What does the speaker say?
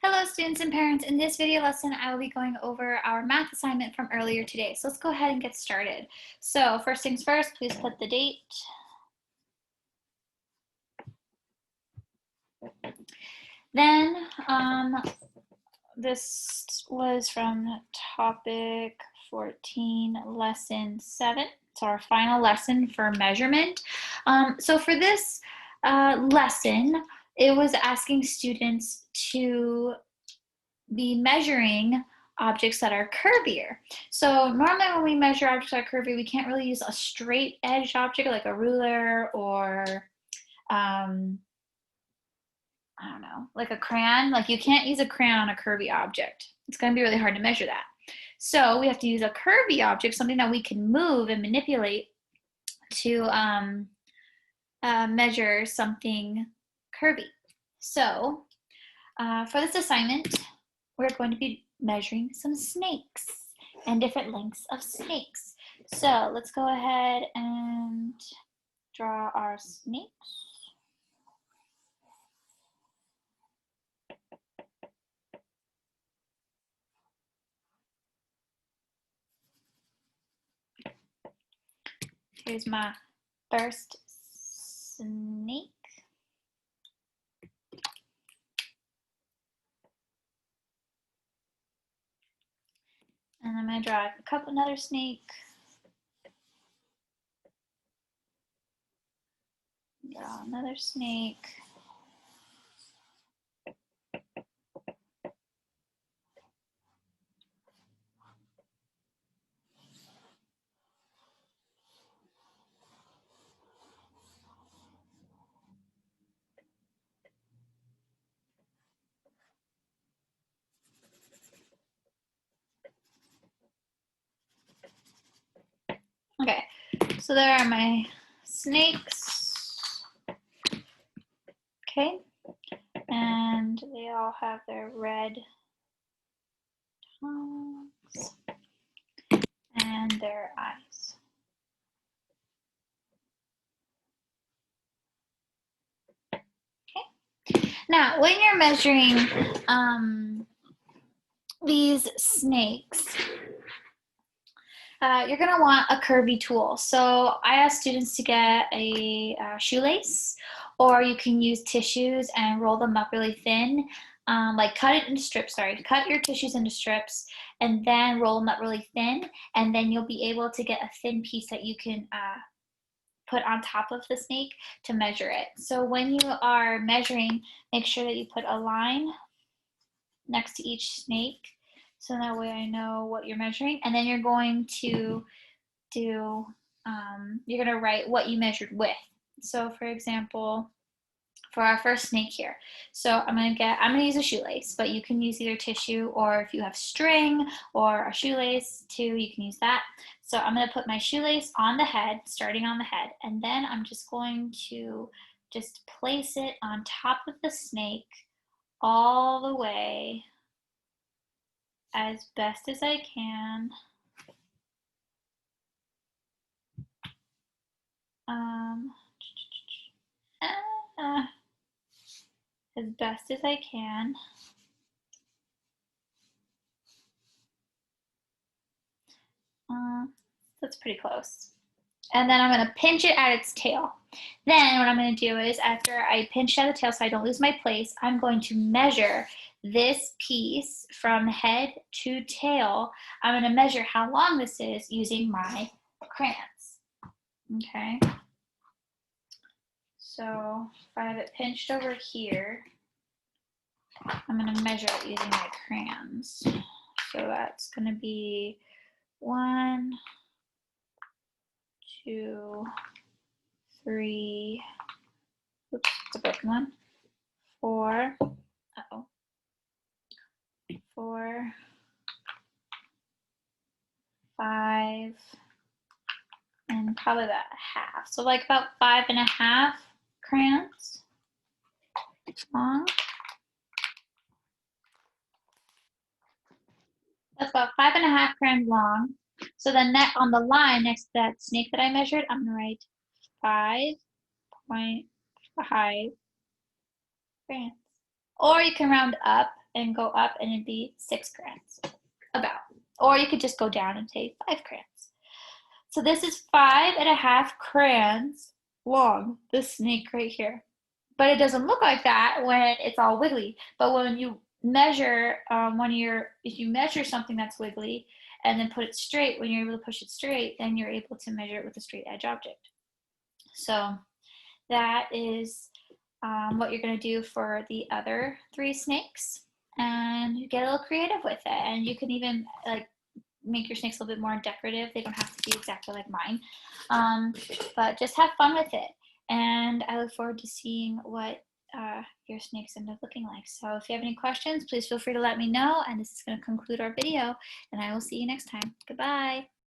Hello students and parents. In this video lesson, I will be going over our math assignment from earlier today. So let's go ahead and get started. So first things first, please put the date. Then this was from topic 14, lesson 7. It's our final lesson for measurement. So for this lesson, it was asking students to be measuring objects that are curvier. So normally when we measure objects that are curvier, we can't really use a straight edged object like a ruler or I don't know, like a crayon. Like you can't use a crayon on a curvy object. It's going to be really hard to measure that. So we have to use a curvy object, something that we can move and manipulate to measure something curvy. So for this assignment, we're going to be measuring some snakes and different lengths of snakes. So let's go ahead and draw our snakes. Here's my first snake. And I'm going to draw another snake. Draw another snake. Okay, so there are my snakes. Okay, and they all have their red tongues and their eyes. Okay, now when you're measuring these snakes, you're going to want a curvy tool. So I ask students to get a shoelace, or you can use tissues and roll them up really thin. Like cut it into strips, cut your tissues into strips and then roll them up really thin, and then you'll be able to get a thin piece that you can put on top of the snake to measure it. So when you are measuring, make sure that you put a line next to each snake, so that way I know what you're measuring. And then you're going to you're going to write what you measured with. So for example, for our first snake here, so I'm going to use a shoelace, but you can use either tissue, or if you have string or a shoelace too, you can use that. So I'm going to put my shoelace on the head, starting on the head, and then I'm just going to just place it on top of the snake all the way as best as I can. As best as I can. That's pretty close. And then I'm going to pinch it at its tail. Then what I'm going to do is, after I pinch at the tail so I don't lose my place, I'm going to measure this piece from head to tail. I'm going to measure how long this is using my crayons. Okay. So if I have it pinched over here, I'm going to measure it using my crayons. So that's going to be 1, 2, 3, oops, it's a broken one, 4, 4, 5, and probably about half. So like about 5.5 crayons long. That's about 5.5 crayons long. So then on the line next to that snake that I measured, I'm going to write 5.5 crayons. Or you can round up and go up and it'd be 6 crayons, about. Or you could just go down and say 5 crayons. So this is 5.5 crayons long, this snake right here. But it doesn't look like that when it's all wiggly. But when you measure, if you measure something that's wiggly and then put it straight, when you're able to push it straight, then you're able to measure it with a straight edge object. So that is what you're going to do for the other 3 snakes, and you get a little creative with it. And you can even like make your snakes a little bit more decorative. They don't have to be exactly like mine, but just have fun with it. And I look forward to seeing what your snakes end up looking like. So if you have any questions, please feel free to let me know. And this is going to conclude our video, and I will see you next time. Goodbye.